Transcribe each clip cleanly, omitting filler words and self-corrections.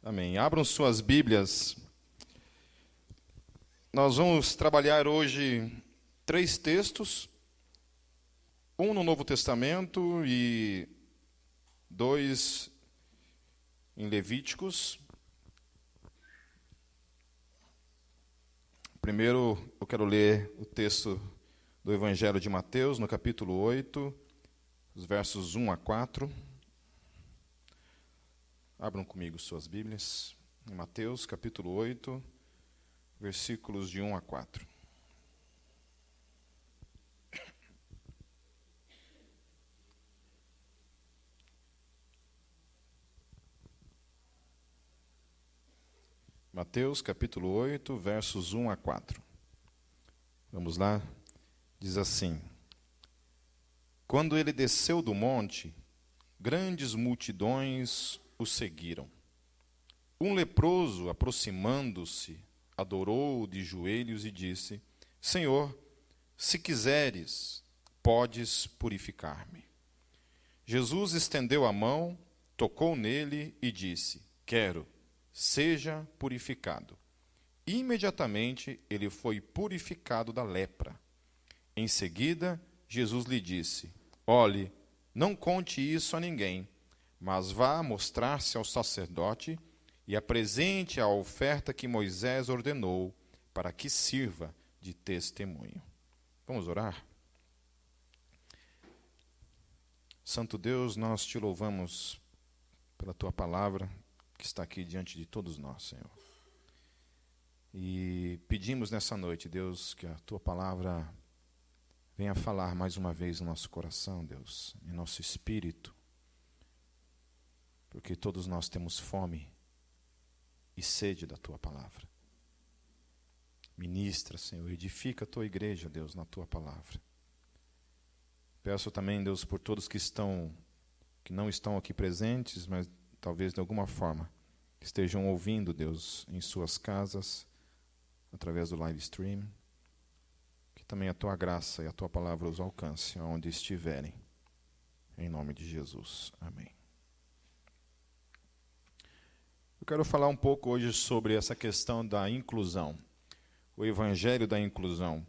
Amém. Abram suas Bíblias. Nós vamos trabalhar hoje 3 textos, um no Novo Testamento e 2 em Levíticos. Primeiro, eu quero ler o texto do Evangelho de Mateus, no capítulo 8, os versos 1 a 4. Abram comigo suas Bíblias, em Mateus, capítulo 8, versículos de 1 a 4. Mateus, capítulo 8, versos 1 a 4. Vamos lá? Diz assim: Quando ele desceu do monte, grandes multidões o seguiram. Um leproso, aproximando-se, adorou-o de joelhos e disse: Senhor, se quiseres, podes purificar-me. Jesus estendeu a mão, tocou nele e disse: Quero, seja purificado. Imediatamente ele foi purificado da lepra. Em seguida, Jesus lhe disse: Olhe, não conte isso a ninguém, mas vá mostrar-se ao sacerdote e apresente a oferta que Moisés ordenou, para que sirva de testemunho. Vamos orar? Santo Deus, nós te louvamos pela tua palavra que está aqui diante de todos nós, Senhor. E pedimos nessa noite, Deus, que a tua palavra venha falar mais uma vez no nosso coração, Deus, em nosso espírito, porque todos nós temos fome e sede da tua palavra. Ministra, Senhor, edifica a tua igreja, Deus, na tua palavra. Peço também, Deus, por todos que não estão aqui presentes, mas talvez de alguma forma estejam ouvindo, Deus, em suas casas, através do live stream, que também a tua graça e a tua palavra os alcance aonde estiverem. Em nome de Jesus. Amém. Eu quero falar um pouco hoje sobre essa questão da inclusão, o evangelho da inclusão.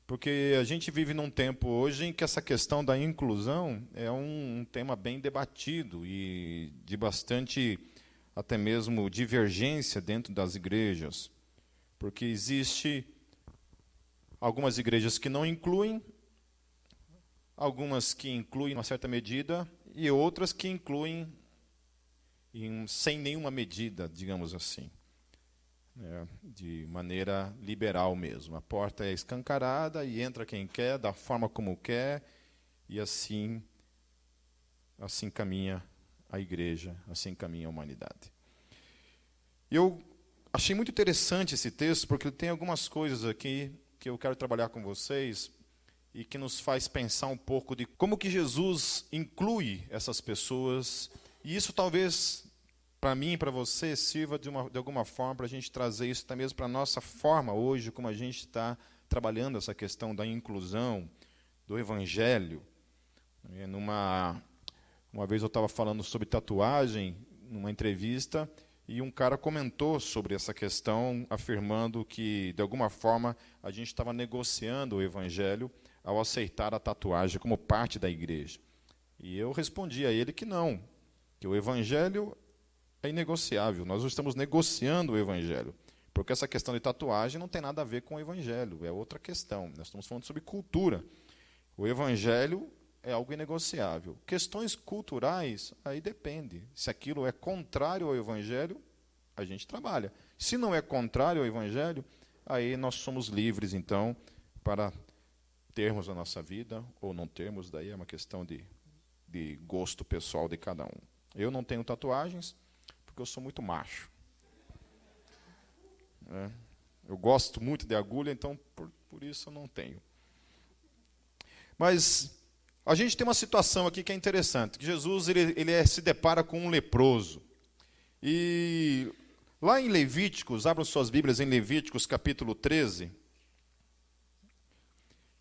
Porque a gente vive num tempo hoje em que essa questão da inclusão é um tema bem debatido e de bastante, até mesmo, divergência dentro das igrejas. Porque existe algumas igrejas que não incluem, algumas que incluem em uma certa medida e outras que incluem sem nenhuma medida, digamos assim, de maneira liberal mesmo. A porta é escancarada e entra quem quer, da forma como quer, e assim caminha a igreja, assim caminha a humanidade. Eu achei muito interessante esse texto, porque tem algumas coisas aqui que eu quero trabalhar com vocês e que nos faz pensar um pouco de como que Jesus inclui essas pessoas. E isso talvez, para mim e para você, sirva de alguma forma para a gente trazer isso até mesmo para a nossa forma hoje, como a gente está trabalhando essa questão da inclusão, do evangelho. Uma vez eu estava falando sobre tatuagem, numa entrevista, e um cara comentou sobre essa questão, afirmando que, de alguma forma, a gente estava negociando o evangelho ao aceitar a tatuagem como parte da igreja. E eu respondi a ele que não, que o evangelho é inegociável. Nós estamos negociando o evangelho, porque essa questão de tatuagem não tem nada a ver com o evangelho, é outra questão. Nós estamos falando sobre cultura. O evangelho é algo inegociável. Questões culturais, aí depende. Se aquilo é contrário ao evangelho, a gente trabalha. Se não é contrário ao evangelho, aí nós somos livres, então, para termos a nossa vida ou não termos, daí é uma questão de gosto pessoal de cada um. Eu não tenho tatuagens, porque eu sou muito macho. Eu gosto muito de agulha, então por isso eu não tenho. Mas a gente tem uma situação aqui que é interessante, que Jesus ele se depara com um leproso. E lá em Levíticos, abram suas Bíblias em Levíticos capítulo 13.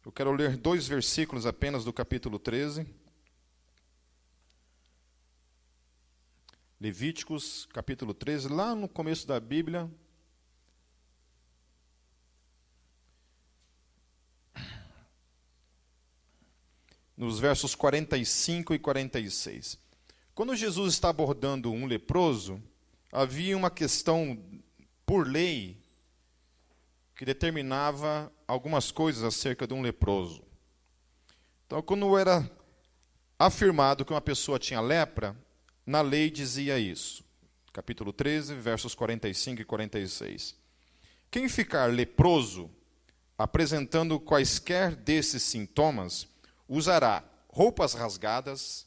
Eu quero ler 2 versículos apenas do capítulo 13. Levíticos, capítulo 13, lá no começo da Bíblia. Nos versos 45 e 46. Quando Jesus está abordando um leproso, havia uma questão por lei que determinava algumas coisas acerca de um leproso. Então, quando era afirmado que uma pessoa tinha lepra, na lei dizia isso. Capítulo 13, versos 45 e 46. Quem ficar leproso, apresentando quaisquer desses sintomas, usará roupas rasgadas,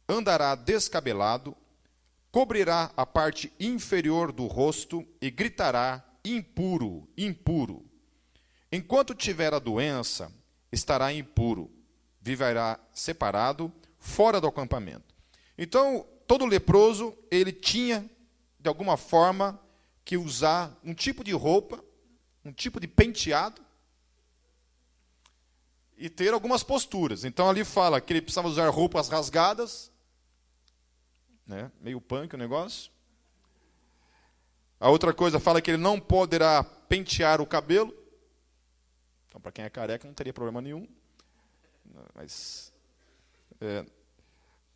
andará descabelado, cobrirá a parte inferior do rosto e gritará: impuro, impuro. Enquanto tiver a doença, estará impuro, viverá separado, fora do acampamento. Então, todo leproso, ele tinha, de alguma forma, que usar um tipo de roupa, um tipo de penteado, e ter algumas posturas. Então, ali fala que ele precisava usar roupas rasgadas, né? Meio punk o negócio. A outra coisa fala que ele não poderá pentear o cabelo. Então, para quem é careca, não teria problema nenhum. Mas,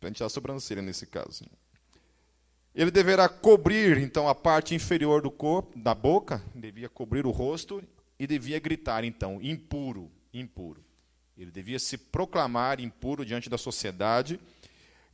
pentear a sobrancelha nesse caso. Ele deverá cobrir, então, a parte inferior do corpo, da boca, devia cobrir o rosto e devia gritar, então, impuro, impuro. Ele devia se proclamar impuro diante da sociedade.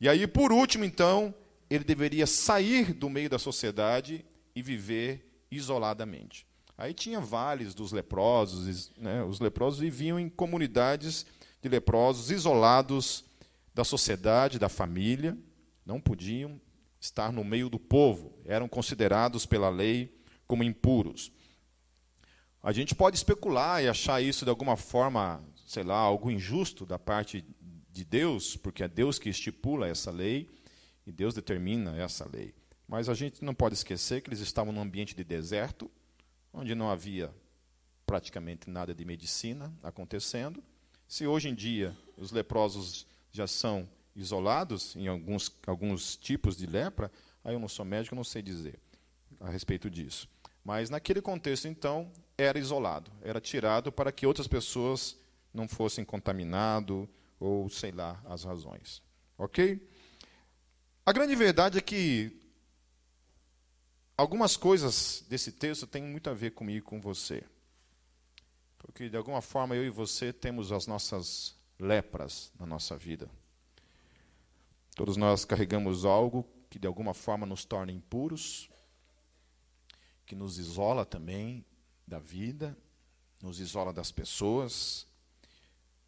E aí, por último, então, ele deveria sair do meio da sociedade e viver isoladamente. Aí tinha vales dos leprosos, né? Os leprosos viviam em comunidades de leprosos isolados da sociedade, da família, não podiam estar no meio do povo, eram considerados pela lei como impuros. A gente pode especular e achar isso de alguma forma, sei lá, algo injusto da parte de Deus, porque é Deus que estipula essa lei e Deus determina essa lei. Mas a gente não pode esquecer que eles estavam num ambiente de deserto, onde não havia praticamente nada de medicina acontecendo. Se hoje em dia os leprosos já são isolados em alguns tipos de lepra, aí eu não sou médico, não sei dizer a respeito disso. Mas naquele contexto, então, era isolado, era tirado para que outras pessoas não fossem contaminadas ou sei lá as razões. Ok? A grande verdade é que algumas coisas desse texto têm muito a ver comigo e com você. Porque, de alguma forma, eu e você temos as nossas lepras na nossa vida. Todos nós carregamos algo que, de alguma forma, nos torna impuros, que nos isola também da vida, nos isola das pessoas,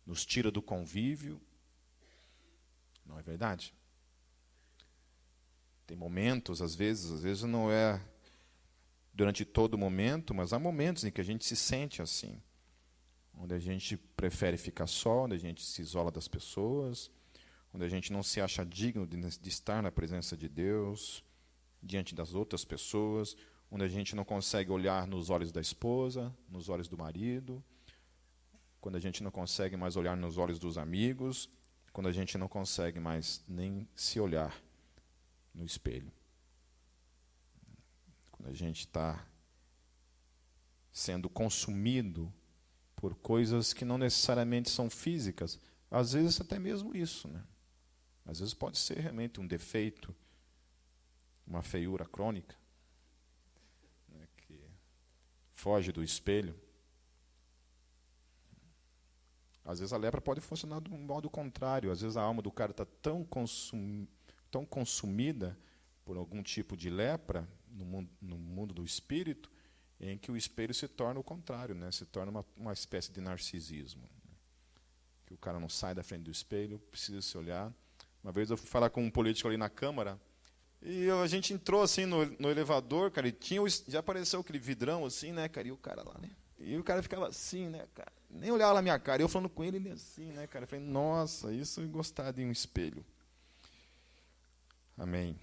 nos tira do convívio. Não é verdade? Tem momentos, às vezes não é durante todo o momento, mas há momentos em que a gente se sente assim, onde a gente prefere ficar só, onde a gente se isola das pessoas, onde a gente não se acha digno de estar na presença de Deus, diante das outras pessoas, onde a gente não consegue olhar nos olhos da esposa, nos olhos do marido, quando a gente não consegue mais olhar nos olhos dos amigos, quando a gente não consegue mais nem se olhar no espelho. Quando a gente está sendo consumido por coisas que não necessariamente são físicas, às vezes até mesmo isso, né? Às vezes pode ser realmente um defeito, uma feiura crônica, né, que foge do espelho. Às vezes a lepra pode funcionar de um modo contrário. Às vezes a alma do cara está tão consumida por algum tipo de lepra no mundo do espírito, em que o espelho se torna o contrário, né? Se torna uma espécie de narcisismo. Né? Que o cara não sai da frente do espelho, precisa se olhar. Uma vez eu fui falar com um político ali na Câmara, e a gente entrou assim no elevador, cara, e já apareceu aquele vidrão assim, né, cara, e o cara lá, né? E o cara ficava assim, né, cara? Nem olhava na minha cara. Eu falando com ele, ele assim, né, cara? Eu falei, nossa, isso é gostar de um espelho. Amém.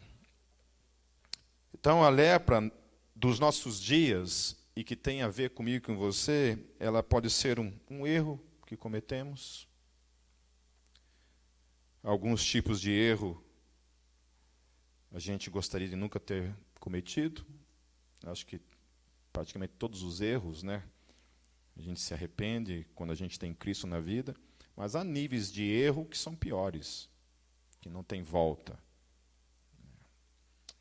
Então, a lepra dos nossos dias, e que tem a ver comigo e com você, ela pode ser um erro que cometemos. Alguns tipos de erro a gente gostaria de nunca ter cometido. Acho que praticamente todos os erros, né? A gente se arrepende quando a gente tem Cristo na vida, mas há níveis de erro que são piores, que não tem volta.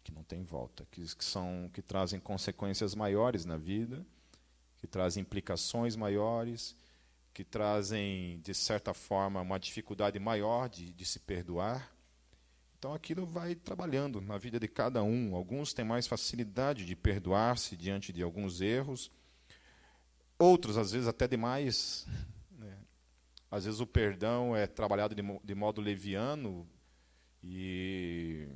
Que não tem volta, que trazem consequências maiores na vida, que trazem implicações maiores, que trazem, de certa forma, uma dificuldade maior de se perdoar. Então aquilo vai trabalhando na vida de cada um. Alguns têm mais facilidade de perdoar-se diante de alguns erros, outros, às vezes, até demais. Né? Às vezes o perdão é trabalhado de modo leviano, e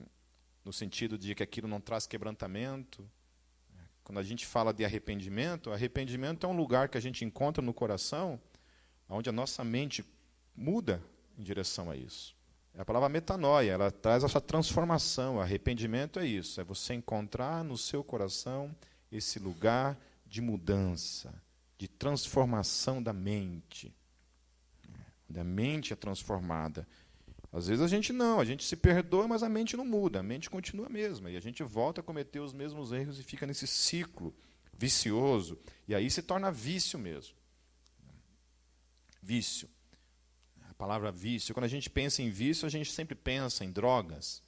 no sentido de que aquilo não traz quebrantamento. Quando a gente fala de arrependimento, arrependimento é um lugar que a gente encontra no coração, onde a nossa mente muda em direção a isso. É a palavra metanoia, ela traz essa transformação. Arrependimento é isso, é você encontrar no seu coração esse lugar de mudança, de transformação da mente. A mente é transformada. Às vezes a gente se perdoa, mas a mente não muda, a mente continua a mesma, e a gente volta a cometer os mesmos erros e fica nesse ciclo vicioso, e aí se torna vício mesmo. Vício. A palavra vício, quando a gente pensa em vício, a gente sempre pensa em drogas.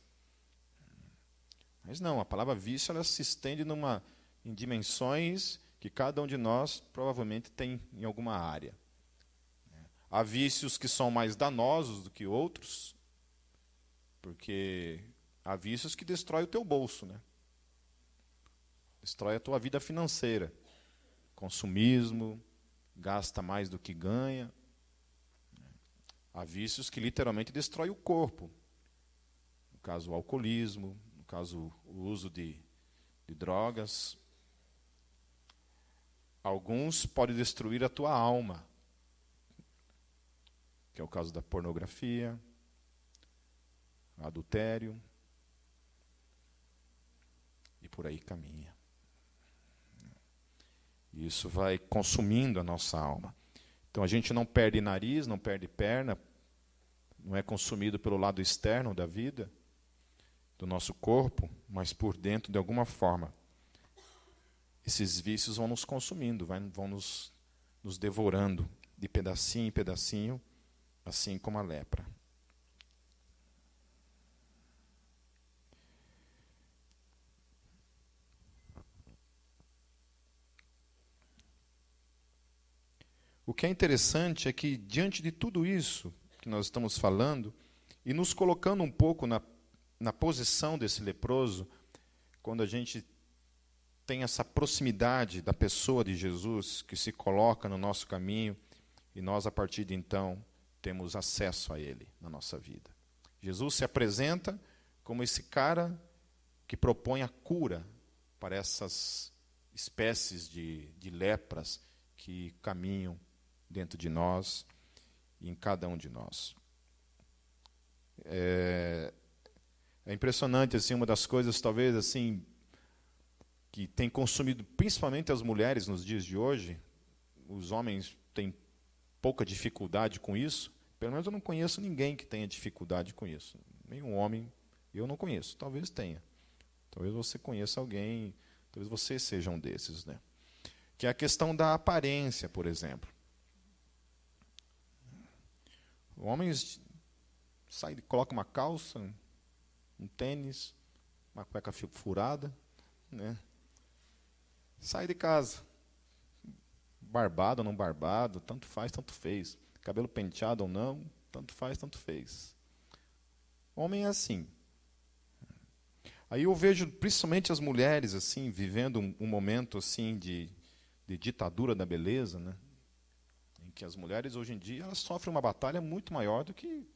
Mas não, a palavra vício ela se estende em dimensões que cada um de nós provavelmente tem em alguma área. Há vícios que são mais danosos do que outros, porque há vícios que destroem o teu bolso, né? Destrói a tua vida financeira. Consumismo, gasta mais do que ganha. Há vícios que literalmente destroem o corpo. No caso, o alcoolismo, no caso, o uso de drogas. Alguns podem destruir a tua alma, que é o caso da pornografia, adultério, e por aí caminha. E isso vai consumindo a nossa alma. Então a gente não perde nariz, não perde perna, não é consumido pelo lado externo da vida, do nosso corpo, mas por dentro, de alguma forma. Esses vícios vão nos consumindo, vão nos devorando de pedacinho em pedacinho, assim como a lepra. O que é interessante é que, diante de tudo isso que nós estamos falando, e nos colocando um pouco na posição desse leproso, quando a gente tem essa proximidade da pessoa de Jesus, que se coloca no nosso caminho, e nós, a partir de então, temos acesso a Ele na nossa vida. Jesus se apresenta como esse cara que propõe a cura para essas espécies de lepras que caminham dentro de nós e em cada um de nós. É impressionante, assim, uma das coisas, talvez, assim, que tem consumido principalmente as mulheres nos dias de hoje. Os homens têm pouca dificuldade com isso. Pelo menos eu não conheço ninguém que tenha dificuldade com isso. Nenhum homem eu não conheço. Talvez tenha. Talvez você conheça alguém, talvez você seja um desses, né? Que é a questão da aparência, por exemplo. Homens colocam uma calça, um tênis, uma cueca furada, né? Sai de casa. Barbado ou não barbado, tanto faz, tanto fez. Cabelo penteado ou não, tanto faz, tanto fez. Homem é assim. Aí eu vejo principalmente as mulheres assim vivendo um momento assim de ditadura da beleza, né? Em que as mulheres hoje em dia elas sofrem uma batalha muito maior do que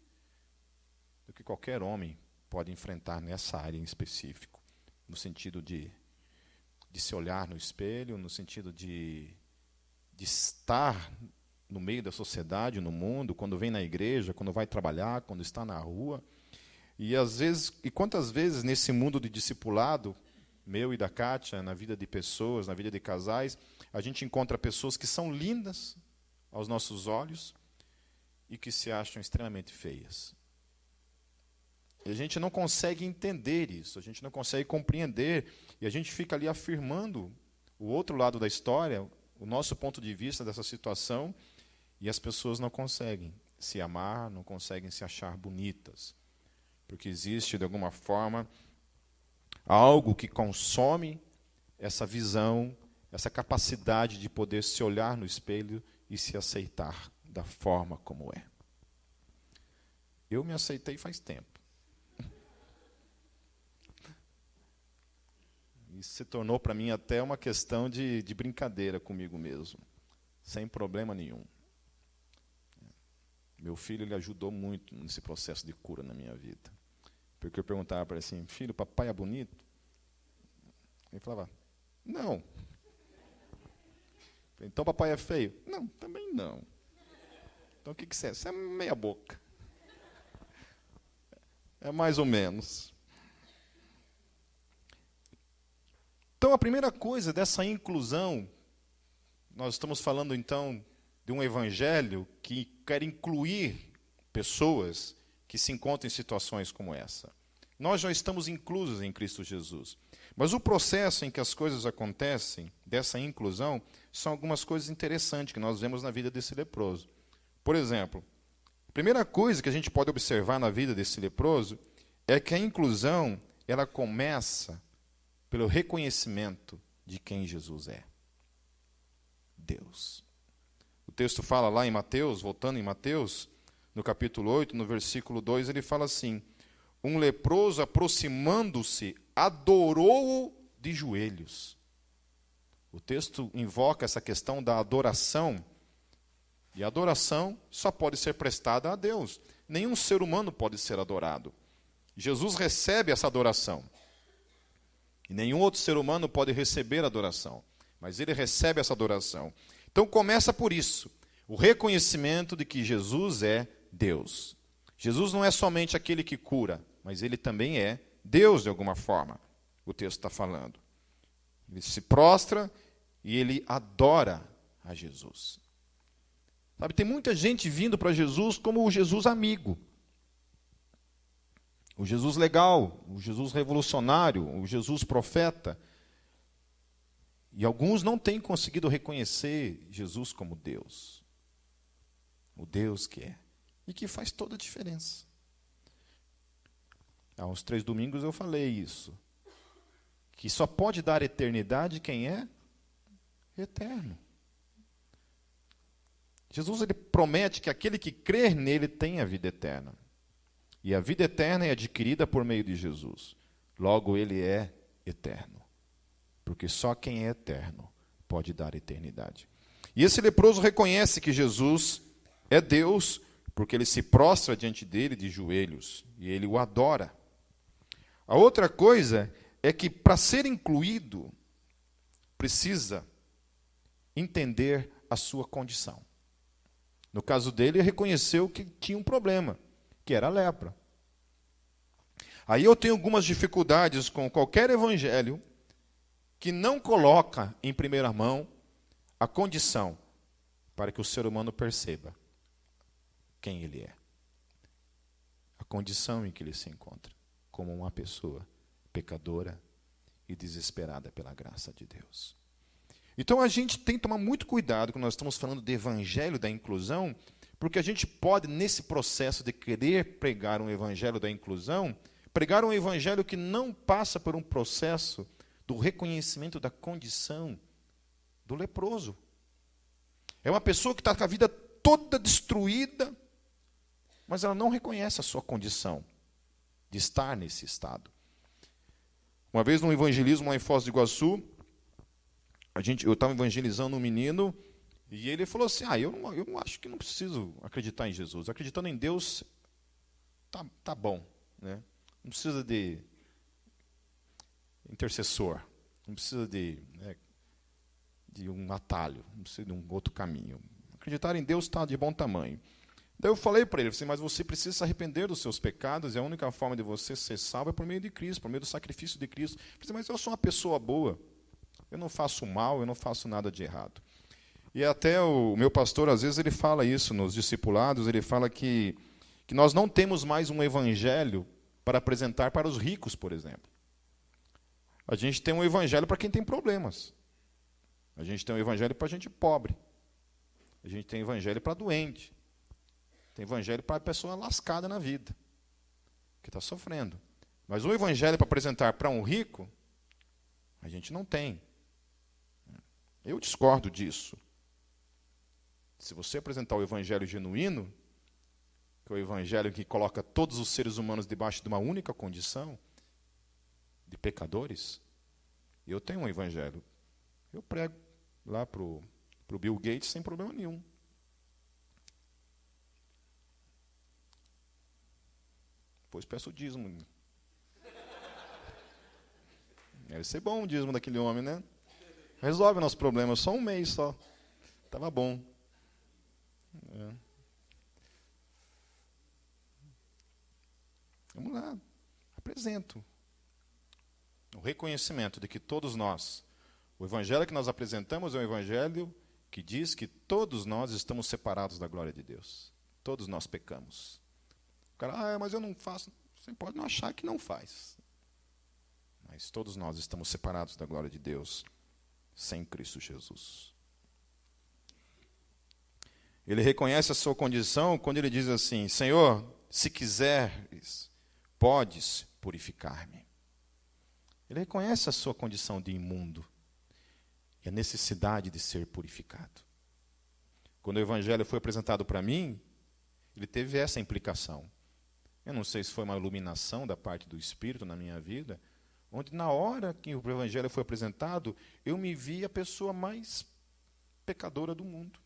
qualquer homem pode enfrentar nessa área em específico, no sentido de se olhar no espelho, no sentido de estar no meio da sociedade, no mundo, quando vem na igreja, quando vai trabalhar, quando está na rua. E quantas vezes nesse mundo de discipulado, meu e da Kátia, na vida de pessoas, na vida de casais, a gente encontra pessoas que são lindas aos nossos olhos e que se acham extremamente feias. E a gente não consegue entender isso, a gente não consegue compreender, e a gente fica ali afirmando o outro lado da história, o nosso ponto de vista dessa situação, e as pessoas não conseguem se amar, não conseguem se achar bonitas, porque existe, de alguma forma, algo que consome essa visão, essa capacidade de poder se olhar no espelho e se aceitar da forma como é. Eu me aceitei faz tempo. Isso se tornou para mim até uma questão de brincadeira comigo mesmo, sem problema nenhum. Meu filho, ele ajudou muito nesse processo de cura na minha vida. Porque eu perguntava para ele assim, filho, papai é bonito? Ele falava, não. Então papai é feio? Não, também não. Então o que você é? Você é meia boca. É mais ou menos. Então, a primeira coisa dessa inclusão, nós estamos falando, então, de um evangelho que quer incluir pessoas que se encontram em situações como essa. Nós já estamos inclusos em Cristo Jesus. Mas o processo em que as coisas acontecem, dessa inclusão, são algumas coisas interessantes que nós vemos na vida desse leproso. Por exemplo, a primeira coisa que a gente pode observar na vida desse leproso é que a inclusão, ela começa pelo reconhecimento de quem Jesus é. Deus. O texto fala lá em Mateus, voltando em Mateus, no capítulo 8, no versículo 2, ele fala assim, um leproso aproximando-se, adorou-o de joelhos. O texto invoca essa questão da adoração, e a adoração só pode ser prestada a Deus. Nenhum ser humano pode ser adorado. Jesus recebe essa adoração. E nenhum outro ser humano pode receber adoração, mas ele recebe essa adoração. Então começa por isso, o reconhecimento de que Jesus é Deus. Jesus não é somente aquele que cura, mas ele também é Deus de alguma forma, o texto está falando. Ele se prostra e ele adora a Jesus. Sabe, tem muita gente vindo para Jesus como o Jesus amigo. O Jesus legal, o Jesus revolucionário, o Jesus profeta. E alguns não têm conseguido reconhecer Jesus como Deus. O Deus que é. E que faz toda a diferença. Há uns 3 domingos eu falei isso. Que só pode dar eternidade quem é eterno. Jesus, ele promete que aquele que crer nele tem a vida eterna. E a vida eterna é adquirida por meio de Jesus. Logo, ele é eterno. Porque só quem é eterno pode dar eternidade. E esse leproso reconhece que Jesus é Deus, porque ele se prostra diante dele de joelhos. E ele o adora. A outra coisa é que, para ser incluído, precisa entender a sua condição. No caso dele, ele reconheceu que tinha um problema, que era a lepra. Aí eu tenho algumas dificuldades com qualquer evangelho que não coloca em primeira mão a condição para que o ser humano perceba quem ele é. A condição em que ele se encontra, como uma pessoa pecadora e desesperada pela graça de Deus. Então a gente tem que tomar muito cuidado quando nós estamos falando de evangelho da inclusão, porque a gente pode, nesse processo de querer pregar um evangelho da inclusão, pregar um evangelho que não passa por um processo do reconhecimento da condição do leproso. É uma pessoa que está com a vida toda destruída, mas ela não reconhece a sua condição de estar nesse estado. Uma vez num evangelismo lá em Foz do Iguaçu, eu estava evangelizando um menino e ele falou assim, eu não acho que não preciso acreditar em Jesus. Acreditando em Deus, tá bom, né? Não precisa de intercessor, não precisa de um atalho, não precisa de um outro caminho. Acreditar em Deus está de bom tamanho. Daí eu falei para ele, mas você precisa se arrepender dos seus pecados, e a única forma de você ser salvo é por meio de Cristo, por meio do sacrifício de Cristo. Eu falei, mas eu sou uma pessoa boa, eu não faço mal, eu não faço nada de errado. E até o meu pastor, às vezes, ele fala isso nos discipulados, ele fala que nós não temos mais um evangelho para apresentar para os ricos, por exemplo. A gente tem um evangelho para quem tem problemas. A gente tem um evangelho para gente pobre. A gente tem um evangelho para doente. Tem evangelho para pessoa lascada na vida, que está sofrendo. Mas um evangelho para apresentar para um rico, a gente não tem. Eu discordo disso. Se você apresentar o evangelho genuíno, que é o evangelho que coloca todos os seres humanos debaixo de uma única condição, de pecadores, eu tenho um evangelho. Eu prego lá para o Bill Gates sem problema nenhum. Depois peço o dízimo. Deve ser bom o dízimo daquele homem, né? Resolve nosso problema, só um mês só. Estava bom. Vamos lá. Apresento o reconhecimento de que todos nós, o evangelho que nós apresentamos é um evangelho que diz que todos nós estamos separados da glória de Deus. Todos nós pecamos. O cara, mas eu não faço. Você pode não achar que não faz. Mas todos nós estamos separados da glória de Deus sem Cristo Jesus. Ele reconhece a sua condição quando ele diz assim: Senhor, se quiseres, podes purificar-me. Ele reconhece a sua condição de imundo e a necessidade de ser purificado. Quando o evangelho foi apresentado para mim, ele teve essa implicação. Eu não sei se foi uma iluminação da parte do Espírito na minha vida, onde na hora que o evangelho foi apresentado, eu me vi a pessoa mais pecadora do mundo.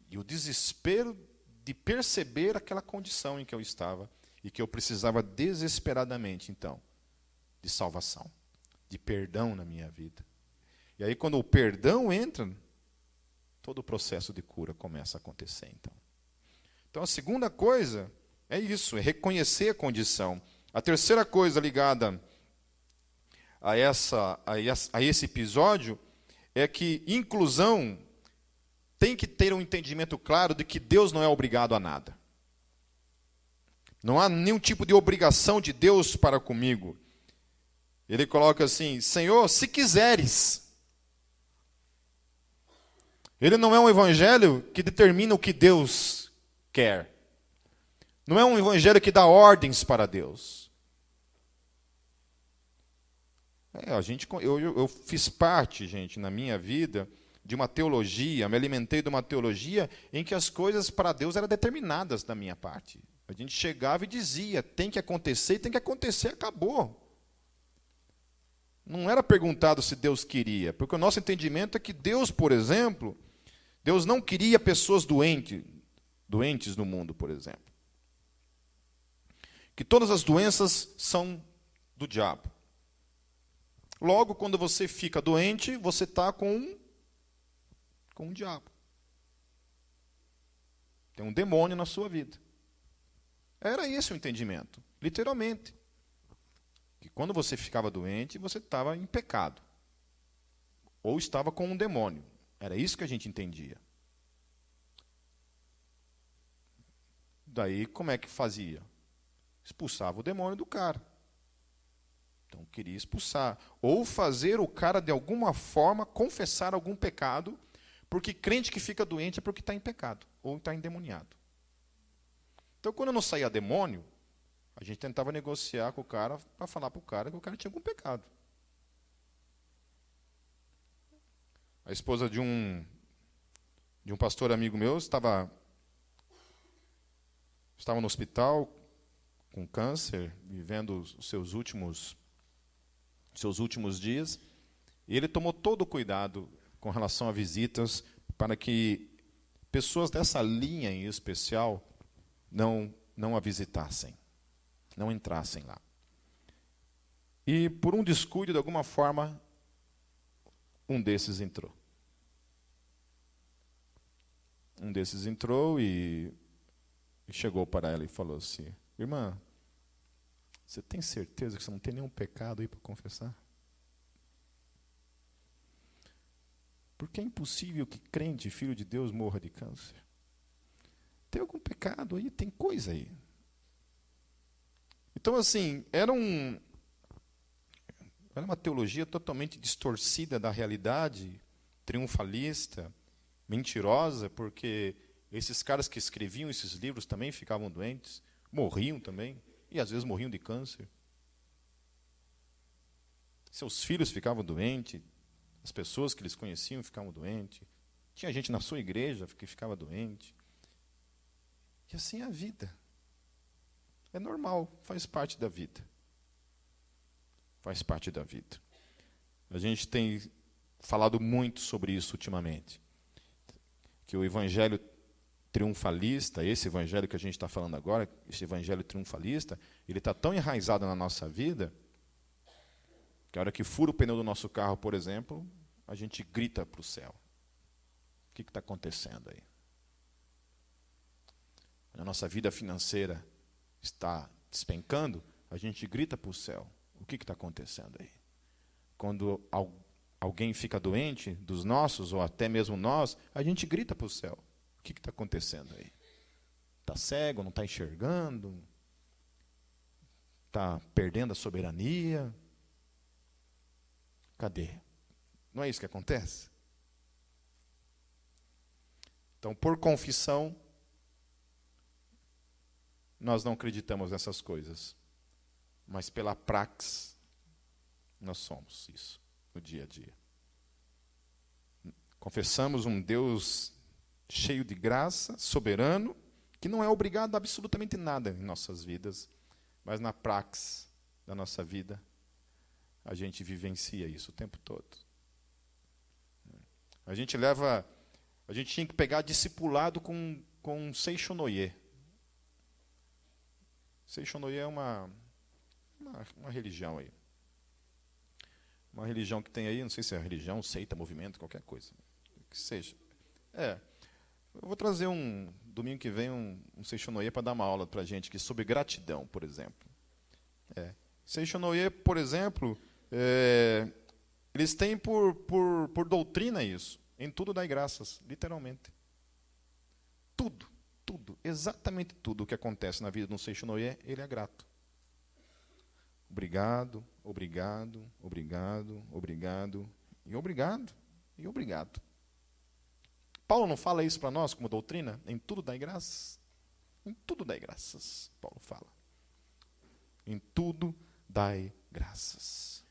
E o desespero de perceber aquela condição em que eu estava e que eu precisava desesperadamente, então, de salvação, de perdão na minha vida. E aí, quando o perdão entra, todo o processo de cura começa a acontecer, então. Então, a segunda coisa é isso, é reconhecer a condição. A terceira coisa ligada a esse episódio é que inclusão tem que ter um entendimento claro de que Deus não é obrigado a nada. Não há nenhum tipo de obrigação de Deus para comigo. Ele coloca assim: Senhor, se quiseres. Ele não é um evangelho que determina o que Deus quer. Não é um evangelho que dá ordens para Deus. Eu fiz parte, gente, na minha vida, de uma teologia, me alimentei de uma teologia em que as coisas para Deus eram determinadas da minha parte. A gente chegava e dizia, tem que acontecer, e tem que acontecer, acabou. Não era perguntado se Deus queria, porque o nosso entendimento é que Deus, por exemplo, Deus não queria pessoas doentes no mundo, por exemplo. Que todas as doenças são do diabo. Logo, quando você fica doente, você está com o diabo. Tem um demônio na sua vida. Era esse o entendimento, literalmente. Que quando você ficava doente, você estava em pecado. Ou estava com um demônio. Era isso que a gente entendia. Daí, como é que fazia? Expulsava o demônio do cara. Então, queria expulsar. Ou fazer o cara, de alguma forma, confessar algum pecado, porque crente que fica doente é porque está em pecado, ou está endemoniado. Então, quando não saía demônio, a gente tentava negociar com o cara para falar para o cara que o cara tinha algum pecado. A esposa de um pastor amigo meu estava no hospital com câncer, vivendo os seus últimos dias, e ele tomou todo o cuidado com relação a visitas para que pessoas dessa linha em especial não a visitassem, não entrassem lá. E por um descuido, de alguma forma, um desses entrou. Um desses entrou e chegou para ela e falou assim: irmã, você tem certeza que você não tem nenhum pecado aí para confessar? Porque é impossível que crente, filho de Deus, morra de câncer. Tem algum pecado aí? Tem coisa aí. Então, assim, era uma teologia totalmente distorcida da realidade, triunfalista, mentirosa, porque esses caras que escreviam esses livros também ficavam doentes, morriam também, e às vezes morriam de câncer. Seus filhos ficavam doentes, as pessoas que eles conheciam ficavam doentes, tinha gente na sua igreja que ficava doente. E assim é a vida. É normal, faz parte da vida. Faz parte da vida. A gente tem falado muito sobre isso ultimamente. Que o evangelho triunfalista, esse evangelho que a gente está falando agora, esse evangelho triunfalista, ele está tão enraizado na nossa vida, que a hora que fura o pneu do nosso carro, por exemplo, a gente grita para o céu. O que está acontecendo aí? A nossa vida financeira está despencando, a gente grita para o céu. O que está acontecendo aí? Quando alguém fica doente, dos nossos, ou até mesmo nós, a gente grita para o céu. O que está acontecendo aí? Está cego, não está enxergando? Está perdendo a soberania? Cadê? Não é isso que acontece? Então, por confissão, nós não acreditamos nessas coisas. Mas pela praxis, nós somos isso no dia a dia. Confessamos um Deus cheio de graça, soberano, que não é obrigado a absolutamente nada em nossas vidas, mas na praxis da nossa vida, a gente vivencia isso o tempo todo. A gente tinha que pegar discipulado com Seixonoye. Seixonoye é uma religião aí. Uma religião que tem aí, não sei se é religião, seita, movimento, qualquer coisa. Que seja. Eu vou trazer domingo que vem um Seixonoye para dar uma aula para a gente aqui sobre gratidão, por exemplo. Seixonoye, por exemplo, eles têm por doutrina isso. Em tudo dai graças, literalmente. Tudo, exatamente tudo o que acontece na vida de um Seixonoye, ele é grato. Obrigado, obrigado, obrigado, obrigado, e obrigado, e obrigado. Paulo não fala isso para nós como doutrina? Em tudo dai graças? Em tudo dai graças, Paulo fala. Em tudo dai graças.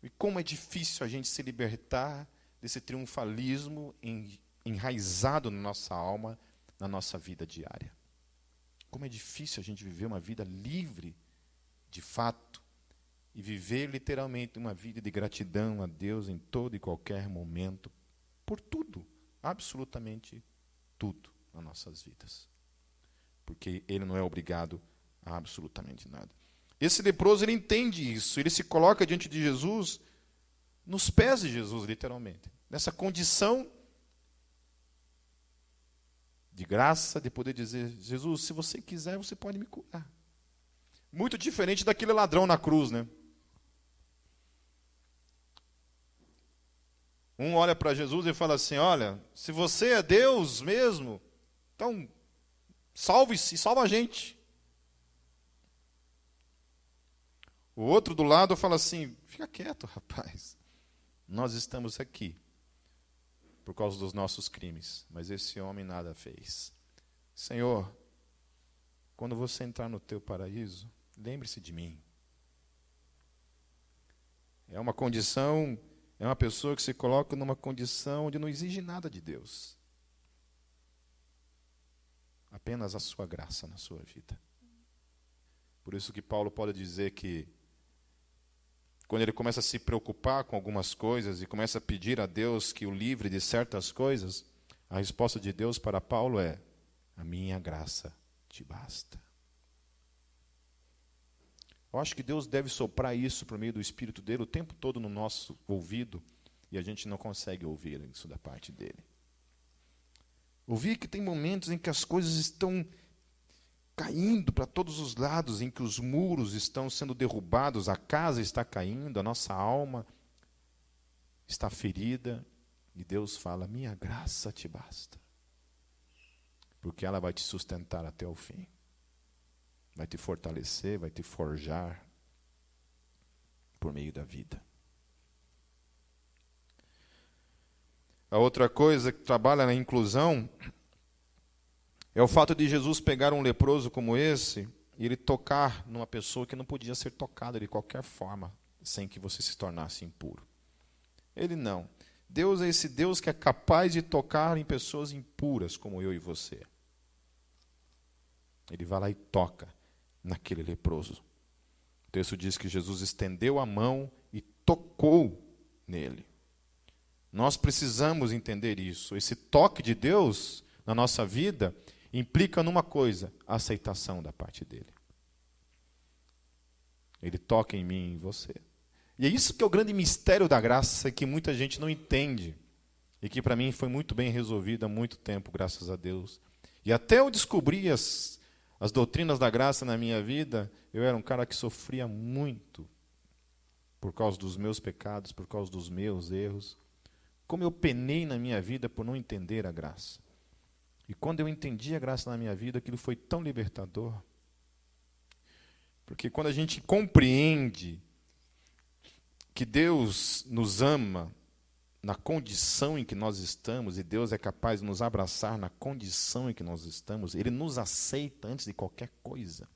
E como é difícil a gente se libertar desse triunfalismo enraizado na nossa alma, na nossa vida diária. Como é difícil a gente viver uma vida livre, de fato, e viver literalmente uma vida de gratidão a Deus em todo e qualquer momento, por tudo, absolutamente tudo nas nossas vidas. Porque ele não é obrigado a absolutamente nada. Esse leproso, ele entende isso, ele se coloca diante de Jesus, nos pés de Jesus, literalmente, nessa condição de graça, de poder dizer, Jesus, se você quiser, você pode me curar. Muito diferente daquele ladrão na cruz, né? Um olha para Jesus e fala assim, olha, se você é Deus mesmo, então salve-se, salva a gente. O outro do lado fala assim, fica quieto, rapaz. Nós estamos aqui por causa dos nossos crimes, mas esse homem nada fez. Senhor, quando você entrar no teu paraíso, lembre-se de mim. É uma condição, é uma pessoa que se coloca numa condição onde não exige nada de Deus. Apenas a sua graça na sua vida. Por isso que Paulo pode dizer que quando ele começa a se preocupar com algumas coisas e começa a pedir a Deus que o livre de certas coisas, a resposta de Deus para Paulo é: a minha graça te basta. Eu acho que Deus deve soprar isso por meio do Espírito dele o tempo todo no nosso ouvido e a gente não consegue ouvir isso da parte dele. Ouvir que tem momentos em que as coisas estão caindo para todos os lados, em que os muros estão sendo derrubados, a casa está caindo, a nossa alma está ferida, e Deus fala, minha graça te basta, porque ela vai te sustentar até o fim. vai te fortalecer, vai te forjar por meio da vida. A outra coisa que trabalha na inclusão é o fato de Jesus pegar um leproso como esse e ele tocar numa pessoa que não podia ser tocada de qualquer forma, sem que você se tornasse impuro. Ele não. Deus é esse Deus que é capaz de tocar em pessoas impuras, como eu e você. Ele vai lá e toca naquele leproso. O texto diz que Jesus estendeu a mão e tocou nele. Nós precisamos entender isso. Esse toque de Deus na nossa vida implica numa coisa, a aceitação da parte dele. Ele toca em mim e em você. E é isso que é o grande mistério da graça que muita gente não entende. E que para mim foi muito bem resolvido há muito tempo, graças a Deus. E até eu descobri as doutrinas da graça na minha vida, eu era um cara que sofria muito por causa dos meus pecados, por causa dos meus erros. Como eu penei na minha vida por não entender a graça. E quando eu entendi a graça na minha vida, aquilo foi tão libertador. Porque quando a gente compreende que Deus nos ama na condição em que nós estamos, e Deus é capaz de nos abraçar na condição em que nós estamos, Ele nos aceita antes de qualquer coisa.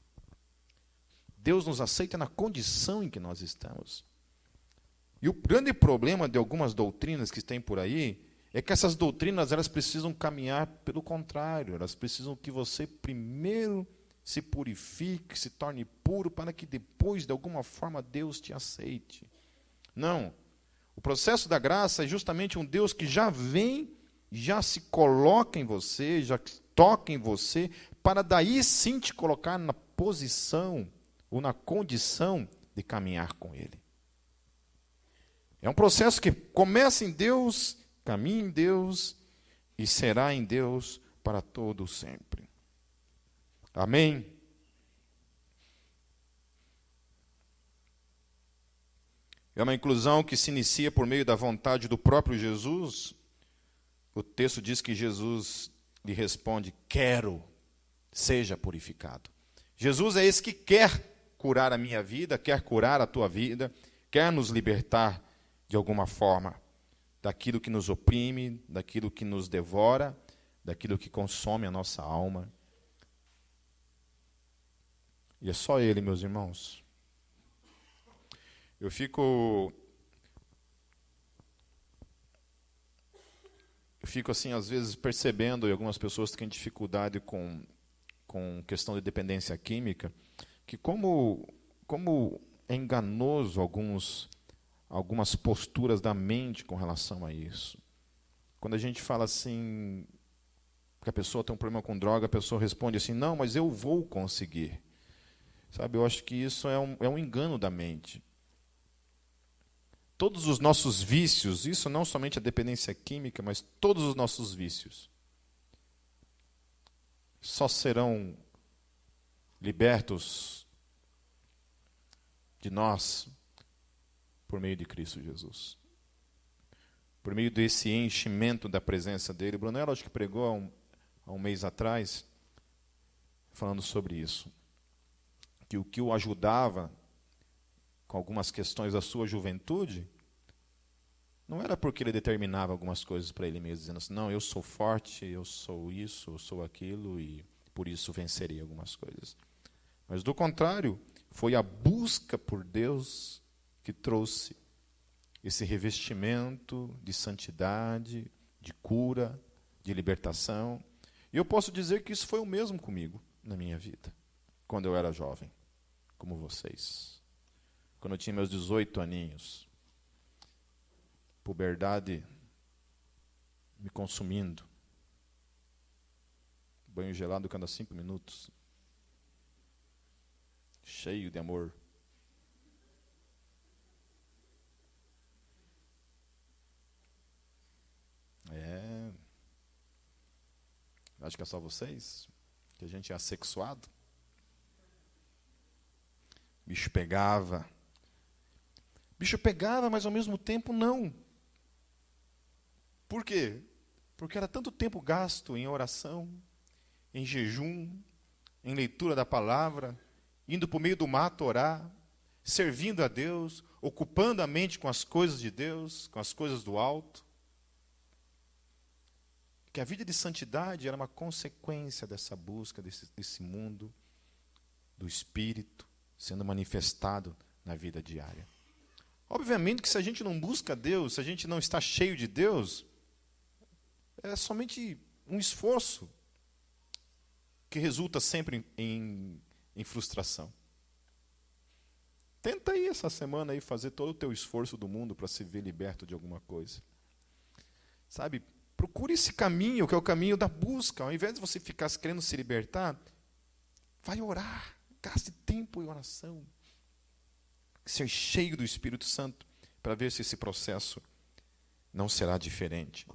Deus nos aceita na condição em que nós estamos. E o grande problema de algumas doutrinas que tem por aí é que essas doutrinas elas precisam caminhar pelo contrário. Elas precisam que você primeiro se purifique, se torne puro, para que depois, de alguma forma, Deus te aceite. Não. O processo da graça é justamente um Deus que já vem, já se coloca em você, já toca em você, para daí sim te colocar na posição ou na condição de caminhar com Ele. É um processo que começa em Deus, caminha em Deus e será em Deus para todo sempre. Amém? É uma inclusão que se inicia por meio da vontade do próprio Jesus. O texto diz que Jesus lhe responde: quero, seja purificado. Jesus é esse que quer curar a minha vida, quer curar a tua vida, quer nos libertar de alguma forma daquilo que nos oprime, daquilo que nos devora, daquilo que consome a nossa alma. E é só Ele, meus irmãos. Eu fico assim, às vezes, percebendo, e algumas pessoas têm dificuldade com questão de dependência química, que como é enganoso algumas posturas da mente com relação a isso. Quando a gente fala assim, que a pessoa tem um problema com droga, a pessoa responde assim: não, mas eu vou conseguir. Sabe, eu acho que isso é um engano da mente. Todos os nossos vícios, isso não somente a dependência química, mas todos os nossos vícios, só serão libertos de nós por meio de Cristo Jesus. Por meio desse enchimento da presença dele. O Brunello, acho que pregou há um mês atrás, falando sobre isso. Que o que o ajudava com algumas questões da sua juventude, não era porque ele determinava algumas coisas para ele mesmo, dizendo assim: não, eu sou forte, eu sou isso, eu sou aquilo, e por isso vencerei algumas coisas. Mas, do contrário, foi a busca por Deus que trouxe esse revestimento de santidade, de cura, de libertação. E eu posso dizer que isso foi o mesmo comigo na minha vida, quando eu era jovem, como vocês. Quando eu tinha meus 18 aninhos, puberdade me consumindo, banho gelado cada 5 minutos, cheio de amor. Acho que é só vocês, que a gente é assexuado. Bicho pegava, mas ao mesmo tempo não. Por quê? Porque era tanto tempo gasto em oração, em jejum, em leitura da palavra, indo para o meio do mato orar, servindo a Deus, ocupando a mente com as coisas de Deus, com as coisas do alto. Que a vida de santidade era uma consequência dessa busca, desse mundo do Espírito sendo manifestado na vida diária. Obviamente que se a gente não busca Deus, se a gente não está cheio de Deus, é somente um esforço que resulta sempre em frustração. Tenta aí essa semana aí fazer todo o teu esforço do mundo para se ver liberto de alguma coisa. Sabe? Procure esse caminho, que é o caminho da busca. Ao invés de você ficar querendo se libertar, vai orar. Gaste tempo em oração. Ser cheio do Espírito Santo para ver se esse processo não será diferente.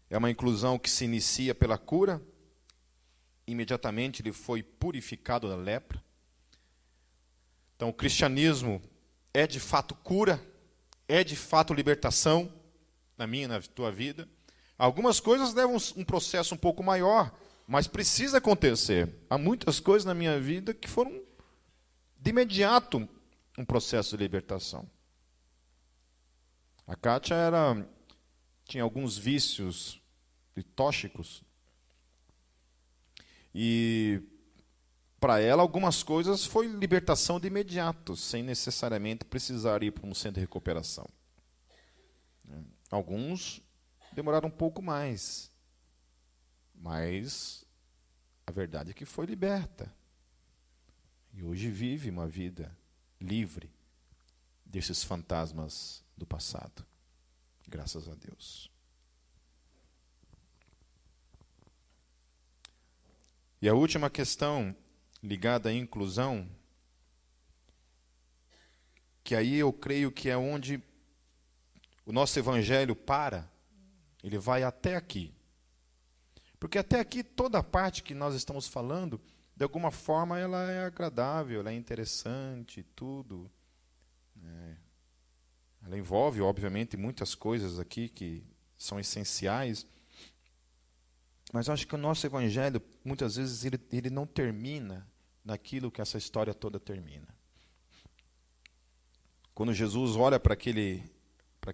É uma inclusão que se inicia pela cura. Imediatamente ele foi purificado da lepra. Então, o cristianismo é de fato cura, é de fato libertação, na minha e na tua vida. Algumas coisas levam um processo um pouco maior, mas precisa acontecer. Há muitas coisas na minha vida que foram, de imediato, um processo de libertação. A Kátia tinha alguns vícios tóxicos, e para ela, algumas coisas foi libertação de imediato, sem necessariamente precisar ir para um centro de recuperação. Alguns demoraram um pouco mais, mas a verdade é que foi liberta. E hoje vive uma vida livre desses fantasmas do passado. Graças a Deus. E a última questão ligada à inclusão, que aí eu creio que é onde o nosso evangelho para, ele vai até aqui. Porque até aqui toda a parte que nós estamos falando, de alguma forma ela é agradável, ela é interessante, tudo. Ela envolve, obviamente, muitas coisas aqui que são essenciais. Mas eu acho que o nosso evangelho, muitas vezes, ele não termina naquilo que essa história toda termina. Quando Jesus olha para aquele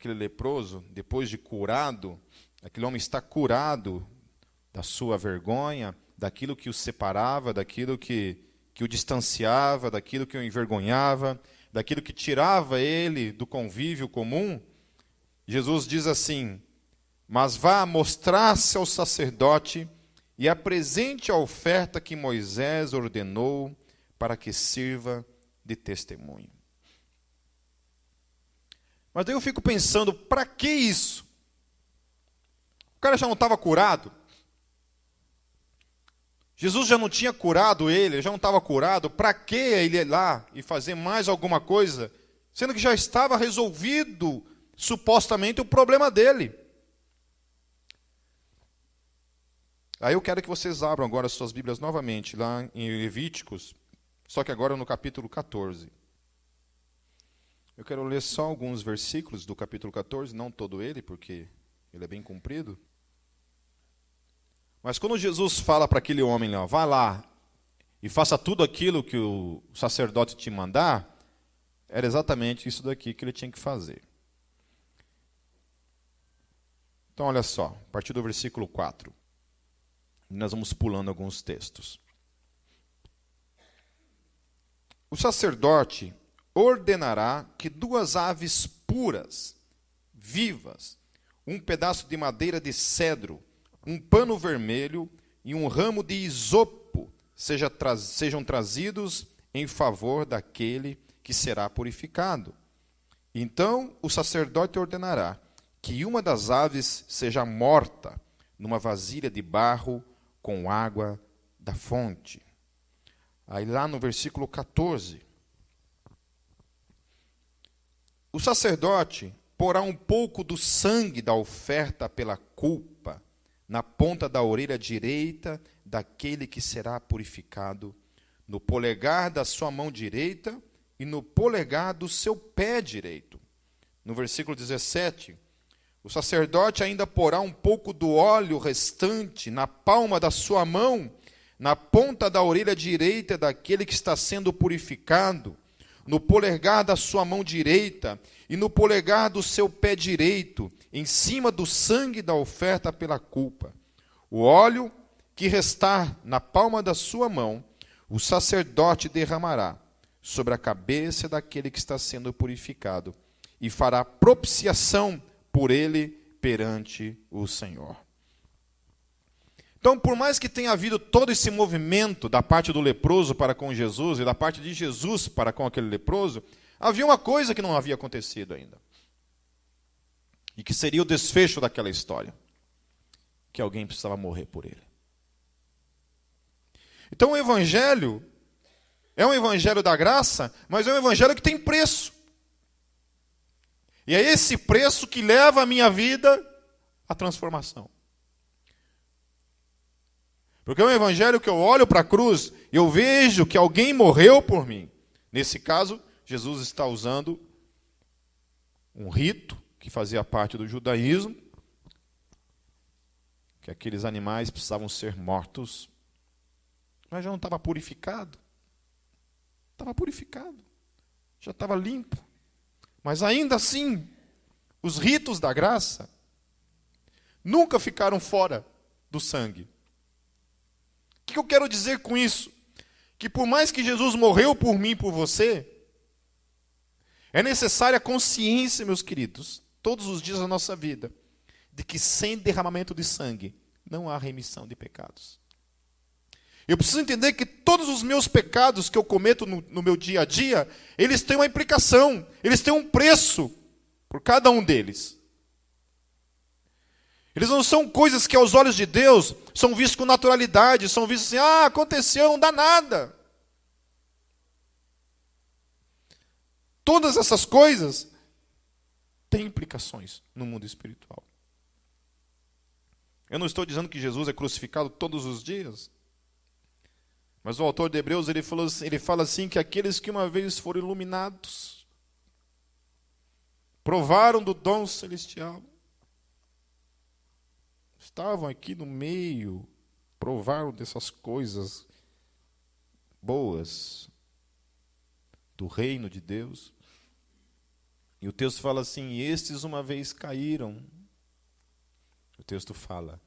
leproso, depois de curado, aquele homem está curado da sua vergonha, daquilo que o separava, daquilo que o distanciava, daquilo que o envergonhava, daquilo que tirava ele do convívio comum. Jesus diz assim: mas vá mostrar-se ao sacerdote e apresente a oferta que Moisés ordenou para que sirva de testemunho. Mas daí eu fico pensando, para que isso? O cara já não estava curado? Jesus já não tinha curado ele, já não estava curado, para que ele ir lá e fazer mais alguma coisa, sendo que já estava resolvido, supostamente, o problema dele? Aí eu quero que vocês abram agora as suas Bíblias novamente, lá em Levíticos, só que agora no capítulo 14. Eu quero ler só alguns versículos do capítulo 14, não todo ele, porque ele é bem comprido. Mas quando Jesus fala para aquele homem lá, vá lá e faça tudo aquilo que o sacerdote te mandar, era exatamente isso daqui que ele tinha que fazer. Então olha só, a partir do versículo 4. Nós vamos pulando alguns textos. O sacerdote ordenará que 2 aves puras, vivas, um pedaço de madeira de cedro, um pano vermelho e um ramo de isopo sejam trazidos em favor daquele que será purificado. Então o sacerdote ordenará que uma das aves seja morta numa vasilha de barro com água da fonte. Aí lá no versículo 14, o sacerdote porá um pouco do sangue da oferta pela culpa na ponta da orelha direita daquele que será purificado, no polegar da sua mão direita e no polegar do seu pé direito. No versículo 17, O sacerdote ainda porá um pouco do óleo restante na palma da sua mão, na ponta da orelha direita daquele que está sendo purificado, no polegar da sua mão direita e no polegar do seu pé direito, em cima do sangue da oferta pela culpa. O óleo que restar na palma da sua mão, o sacerdote derramará sobre a cabeça daquele que está sendo purificado e fará propiciação por ele perante o Senhor. Então, por mais que tenha havido todo esse movimento da parte do leproso para com Jesus e da parte de Jesus para com aquele leproso, havia uma coisa que não havia acontecido ainda. E que seria o desfecho daquela história. Que alguém precisava morrer por ele. Então o evangelho é um evangelho da graça, mas é um evangelho que tem preço. E é esse preço que leva a minha vida à transformação. Porque é um evangelho que eu olho para a cruz e eu vejo que alguém morreu por mim. Nesse caso, Jesus está usando um rito que fazia parte do judaísmo, que aqueles animais precisavam ser mortos, mas já não estava purificado. Estava purificado, já estava limpo. Mas ainda assim, os ritos da graça nunca ficaram fora do sangue. O que eu quero dizer com isso? Que por mais que Jesus morreu por mim e por você, é necessária a consciência, meus queridos, todos os dias da nossa vida, de que sem derramamento de sangue não há remissão de pecados. Eu preciso entender que todos os meus pecados que eu cometo no meu dia a dia, eles têm uma implicação, eles têm um preço por cada um deles. Eles não são coisas que aos olhos de Deus são vistos com naturalidade, são vistos assim, aconteceu, não dá nada. Todas essas coisas têm implicações no mundo espiritual. Eu não estou dizendo que Jesus é crucificado todos os dias, mas o autor de Hebreus ele fala assim que aqueles que uma vez foram iluminados, provaram do dom celestial, estavam aqui no meio, provaram dessas coisas boas do reino de Deus. E o texto fala assim, estes uma vez caíram. O texto fala,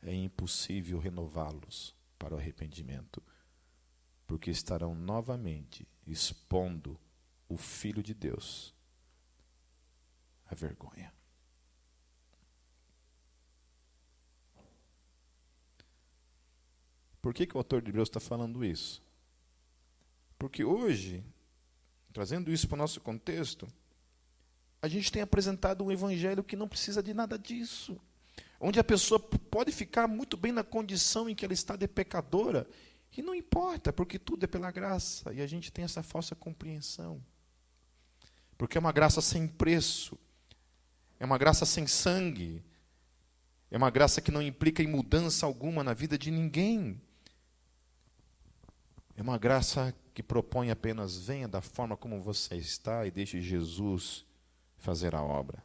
é impossível renová-los para o arrependimento, porque estarão novamente expondo o Filho de Deus à vergonha. Por que o autor de Hebreus está falando isso? Porque hoje, trazendo isso para o nosso contexto, a gente tem apresentado um evangelho que não precisa de nada disso. Onde a pessoa pode ficar muito bem na condição em que ela está de pecadora, e não importa, porque tudo é pela graça, e a gente tem essa falsa compreensão. Porque é uma graça sem preço, é uma graça sem sangue, é uma graça que não implica em mudança alguma na vida de ninguém. É uma graça que propõe apenas, venha da forma como você está e deixe Jesus fazer a obra.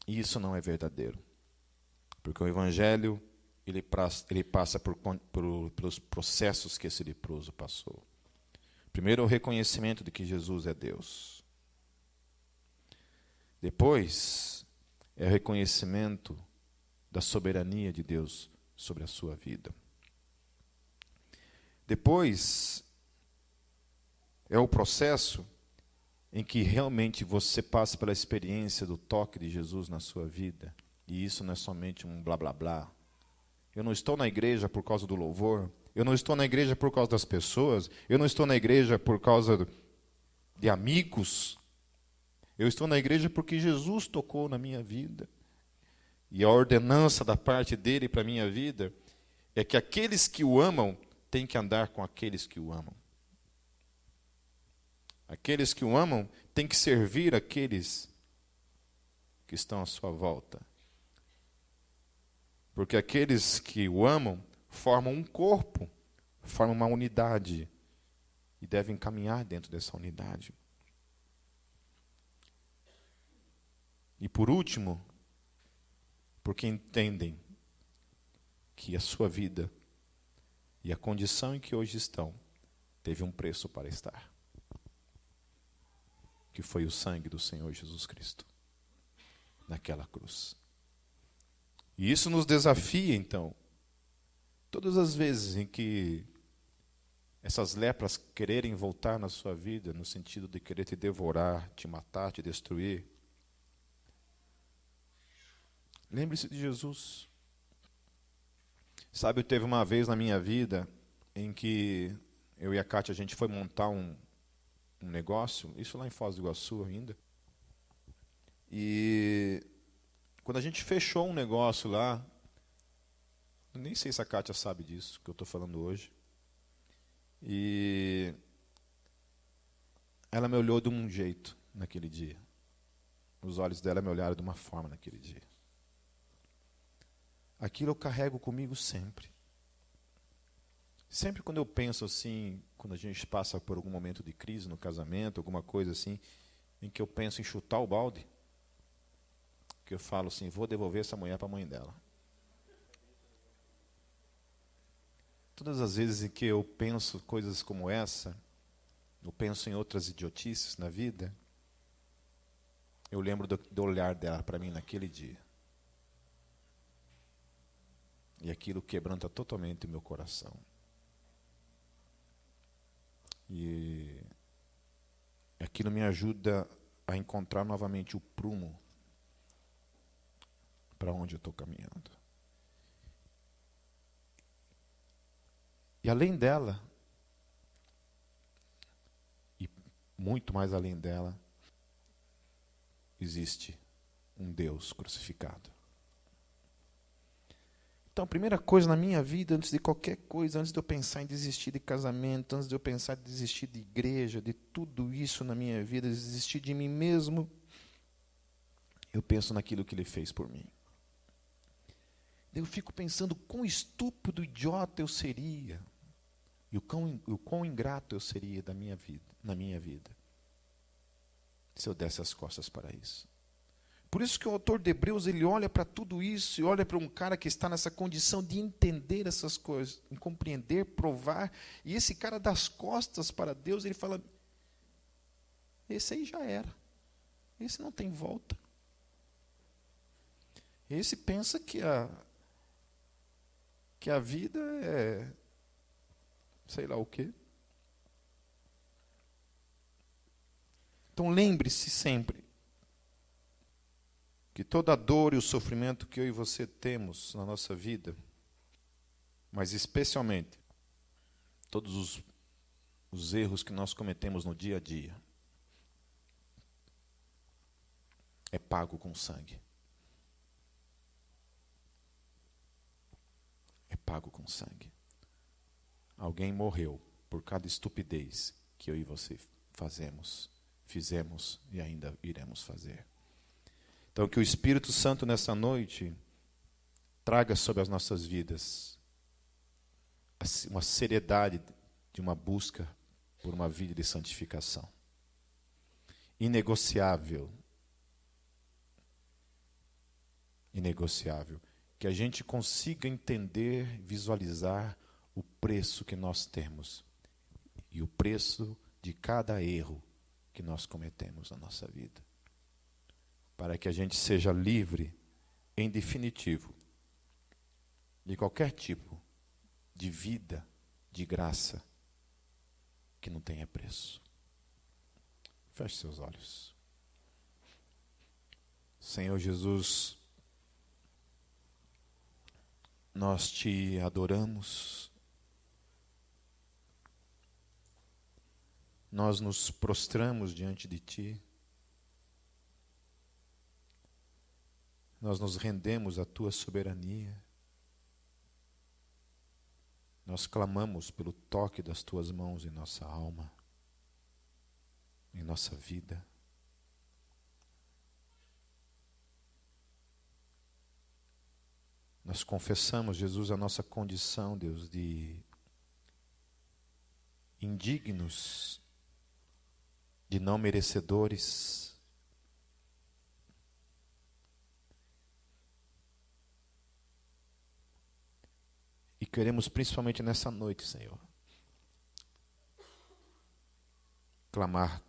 E isso não é verdadeiro. Porque o Evangelho, ele passa pelos processos que esse leproso passou. Primeiro, o reconhecimento de que Jesus é Deus. Depois, é o reconhecimento da soberania de Deus sobre a sua vida. Depois, é o processo em que realmente você passa pela experiência do toque de Jesus na sua vida. E isso não é somente um blá blá blá. Eu não estou na igreja por causa do louvor. Eu não estou na igreja por causa das pessoas. Eu não estou na igreja por causa de amigos. Eu estou na igreja porque Jesus tocou na minha vida. E a ordenança da parte dele para a minha vida é que aqueles que o amam têm que andar com aqueles que o amam. Aqueles que o amam têm que servir aqueles que estão à sua volta. Porque aqueles que o amam formam um corpo, formam uma unidade e devem caminhar dentro dessa unidade. E por último, porque entendem que a sua vida e a condição em que hoje estão teve um preço para estar, que foi o sangue do Senhor Jesus Cristo naquela cruz. E isso nos desafia, então, todas as vezes em que essas lepras quererem voltar na sua vida, no sentido de querer te devorar, te matar, te destruir, lembre-se de Jesus. Sabe, teve uma vez na minha vida em que eu e a Kátia, a gente foi montar um negócio, isso lá em Foz do Iguaçu ainda. E quando a gente fechou um negócio lá, nem sei se a Kátia sabe disso, que eu estou falando hoje. E ela me olhou de um jeito naquele dia. Os olhos dela me olharam de uma forma naquele dia. Aquilo eu carrego comigo sempre. Sempre quando eu penso assim, quando a gente passa por algum momento de crise no casamento, alguma coisa assim, em que eu penso em chutar o balde, que eu falo assim, vou devolver essa mulher para a mãe dela. Todas as vezes em que eu penso coisas como essa, eu penso em outras idiotices na vida, eu lembro do olhar dela para mim naquele dia. E aquilo quebranta totalmente o meu coração. E aquilo me ajuda a encontrar novamente o prumo para onde eu estou caminhando. E além dela, e muito mais além dela, existe um Deus crucificado. Então, a primeira coisa na minha vida, antes de qualquer coisa, antes de eu pensar em desistir de casamento, antes de eu pensar em desistir de igreja, de tudo isso na minha vida, desistir de mim mesmo, eu penso naquilo que Ele fez por mim. Eu fico pensando quão estúpido, idiota eu seria, e o quão ingrato eu seria na minha vida, se eu desse as costas para isso. Por isso que o autor de Hebreus, ele olha para tudo isso e olha para um cara que está nessa condição de entender essas coisas, em compreender, provar, e esse cara dá as costas para Deus, ele fala, esse aí já era, esse não tem volta. Esse pensa que a vida é sei lá o quê. Então lembre-se sempre que toda a dor e o sofrimento que eu e você temos na nossa vida, mas especialmente todos os erros que nós cometemos no dia a dia, é pago com sangue. É pago com sangue. Alguém morreu por cada estupidez que eu e você fizemos e ainda iremos fazer. Então, que o Espírito Santo nessa noite traga sobre as nossas vidas uma seriedade de uma busca por uma vida de santificação. Inegociável. Inegociável. Que a gente consiga entender, visualizar o preço que nós temos e o preço de cada erro que nós cometemos na nossa vida. Para que a gente seja livre, em definitivo, de qualquer tipo de vida, de graça, que não tenha preço. Feche seus olhos. Senhor Jesus, nós te adoramos, nós nos prostramos diante de ti, nós nos rendemos à tua soberania, nós clamamos pelo toque das tuas mãos em nossa alma, em nossa vida. Nós confessamos, Jesus, a nossa condição, Deus, de indignos, de não merecedores, queremos, principalmente nessa noite, Senhor, clamar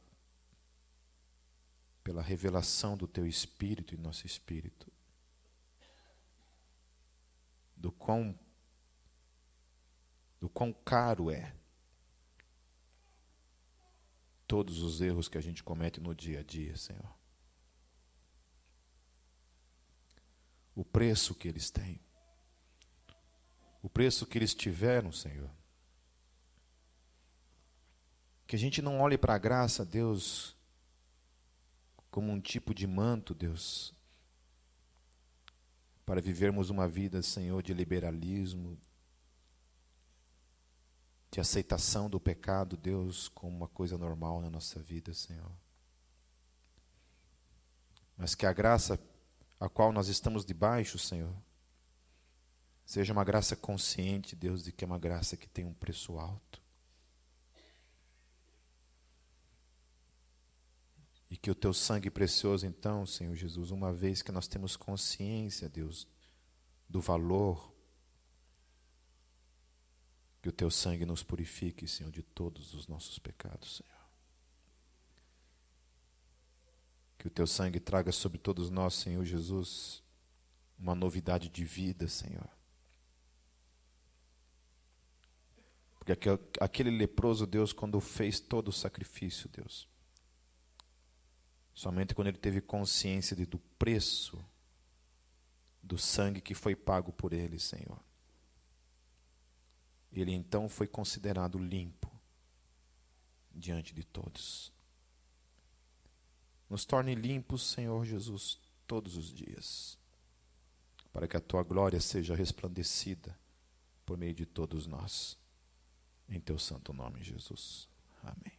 pela revelação do Teu Espírito em nosso espírito, do quão caro é todos os erros que a gente comete no dia a dia, Senhor. O preço que eles têm, o preço que eles tiveram, Senhor. Que a gente não olhe para a graça, Deus, como um tipo de manto, Deus, para vivermos uma vida, Senhor, de liberalismo, de aceitação do pecado, Deus, como uma coisa normal na nossa vida, Senhor. Mas que a graça a qual nós estamos debaixo, Senhor, seja uma graça consciente, Deus, de que é uma graça que tem um preço alto. E que o Teu sangue precioso, então, Senhor Jesus, uma vez que nós temos consciência, Deus, do valor, que o Teu sangue nos purifique, Senhor, de todos os nossos pecados, Senhor. Que o Teu sangue traga sobre todos nós, Senhor Jesus, uma novidade de vida, Senhor. Porque aquele leproso, Deus, quando fez todo o sacrifício, Deus, somente quando ele teve consciência do preço do sangue que foi pago por ele, Senhor, ele então foi considerado limpo diante de todos. Nos torne limpos, Senhor Jesus, todos os dias, para que a Tua glória seja resplandecida por meio de todos nós. Em Teu santo nome, Jesus. Amém.